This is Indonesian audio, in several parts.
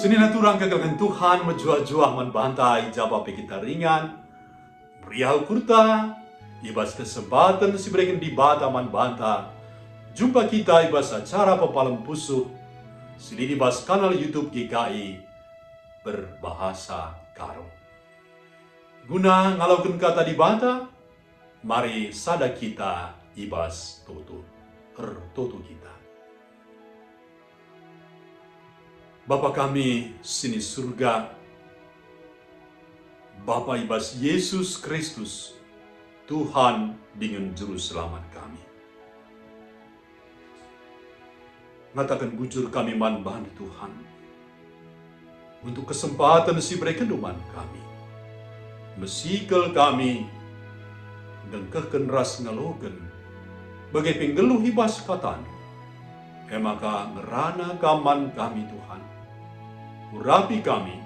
Senina turang kekalangan Tuhan menjuah-juah membantai jawab kita ringan. Beriau kurta, ibas kesempatan si berikan di bata banta. Jumpa kita ibas acara pepalam pusuh. Sili ibas kanal YouTube GKI berbahasa Karo. Guna ngalaukan kata di bata, mari sada kita ibas toto kita. Bapa kami sini surga, Bapa ibas Yesus Kristus, Tuhan dengan Juru Selamat kami. Ngatakan bujur kami manbahan Tuhan, untuk kesempatan si berekenduman kami, mesikel kami, dan kekenras ngalogen, bagai penggeluh ibas katan, emaka ngerana kaman kami Tuhan, urapi kami,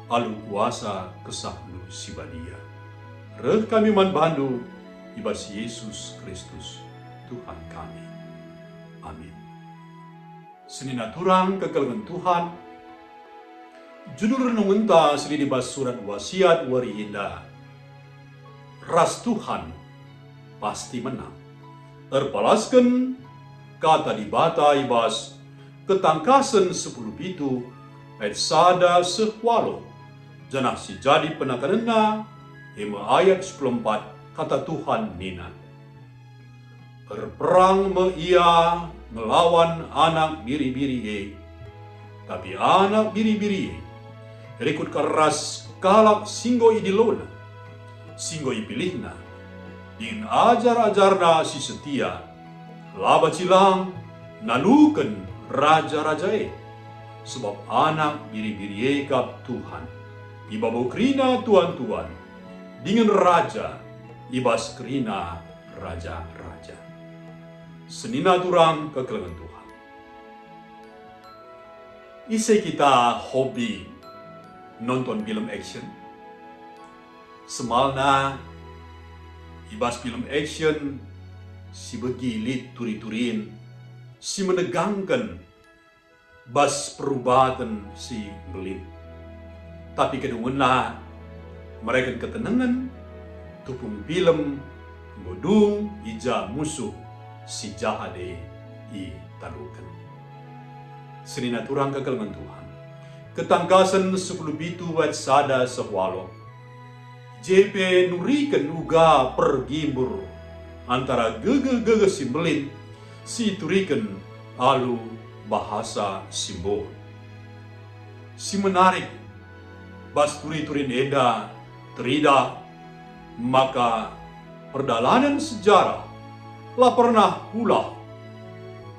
alu kuasa kesahnu sibadia. Reh kami manbandu, ibas Yesus Kristus, Tuhan kami. Amin. Senina turang kekalangan Tuhan, judul renung enta seni dibas surat wasiat wari indah. Ras Tuhan pasti menang. Terpalaskan kata di bata ibas ketangkasan 10 pitu ayat sada sehwalo janah si jadi penakanena hima ayat 14 kata Tuhan nina. Berperang me ia melawan anak biri-biri tapi anak biri-biri rekut keras kalak singgo idilona singgo ipilihna din ajar-ajarna si setia laba cilang naluken raja-raja sebab anak biri-biri kap Tuhan ibabo krina tuan-tuan dengan raja ibas krina raja-raja. Senina turang kekalangan Tuhan. Ise kita hobi nonton film action. Semalna ibas film action si begilit turi-turin, si menegangkan bas perubatan si belin. Tapi kedungena mereka ketenangan tupung film ngodung ija musuh si jahade i tarukan. Senina turang kekalangan Tuhan. Ketangkasan 10 bitu wat sada sehwalo. JP nurikan uga pergimbur antara gege-gege simbelin si turikan alu bahasa simbol. Si menarik bas turi-turin eda terida maka perdalanan sejarah lah pernah pula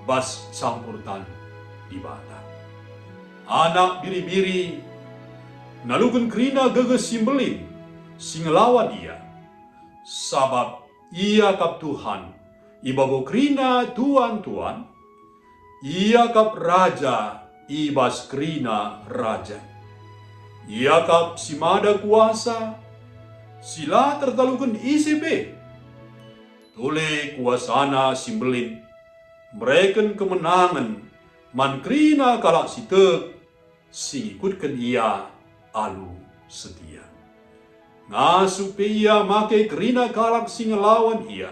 bas campurtan di bata. Anak biri-biri nalukan krina gege simbelin singelawa dia sabab ia kap Tuhan, ibabo krina tuan-tuan, ia kap raja, ibas krina raja. Ia kap simada kuasa, sila tertalukan ICP. Tole kuasana simbelin, mereken kemenangan, man krina kalak sitek, singikutkan ia alu setia. Supaya make kerina kalak singelawan ia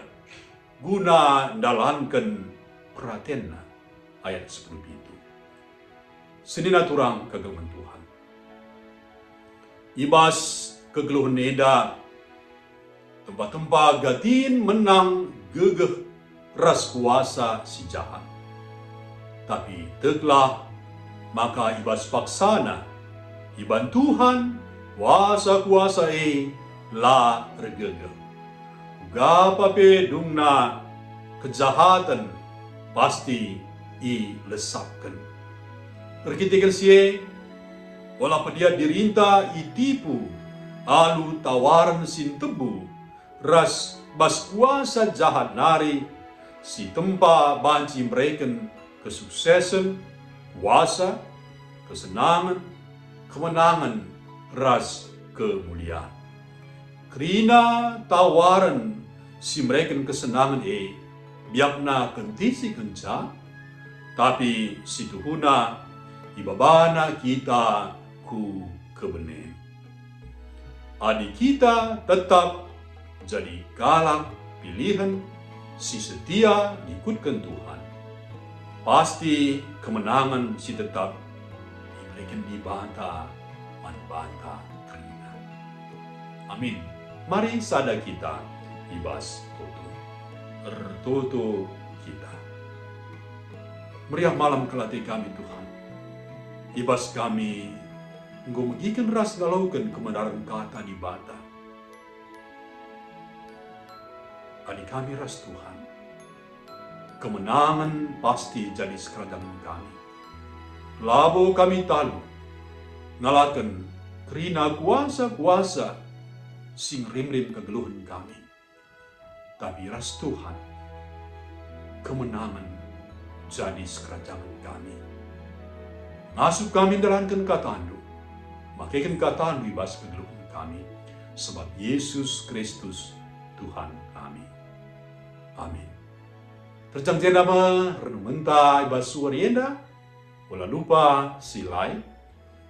guna ndalankan perhatianna ayat 10 itu. Senina turang kekalangan Tuhan. Ibas kegeluhan eda tempat-tempat gatin menang gegeh ras kuasa si jahat. Tapi teklah maka ibas paksana iban Tuhan kuasa-kuasa la regege. Gapa pe dungna kejahatan pasti lesapkan. Perkitikan sie, wala dia dirinta itipu, alu tawaran sin tebu, ras bas kuasa jahat nari, si tempa banci mereken kesuksesan, kuasa, kesenangan, kemenangan, ras kemuliaan. Krina tawaran si mereka kesenangan biakna kentisi kenca, tapi si tuhuna ibabana kita ku kebenen. Adik kita tetap jadi galak pilihan si setia ngikutkan Tuhan. Pasti kemenangan si tetap diberikan di banta manbanta kerina. Amin. Mari sada kita ibas toto. Ertoto kita. Meriah malam kelati kami Tuhan. Ibas kami nggomegikan ras galaukan kebenaran kata di bata. Adik kami ras Tuhan. Kemenangan pasti jadi sekerajaan kami. Labo kami talu, ngalakan kerina kuasa-kuasa sing rim-rim kegeluhan kami. Tapi ras Tuhan, kemenangan jadi sekerajaan kami. Ngasuh kami dalankan katandu, makaikan katandu ibas kegeluhan kami, sebab Yesus Kristus Tuhan kami. Amin. Terjang nama renung mentah ibas suarienda, wala lupa si like,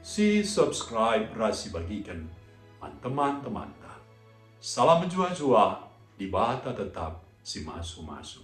si subscribe, rasi bagikan teman-teman. Salam jua-jua, di bata tetap si masu-masu.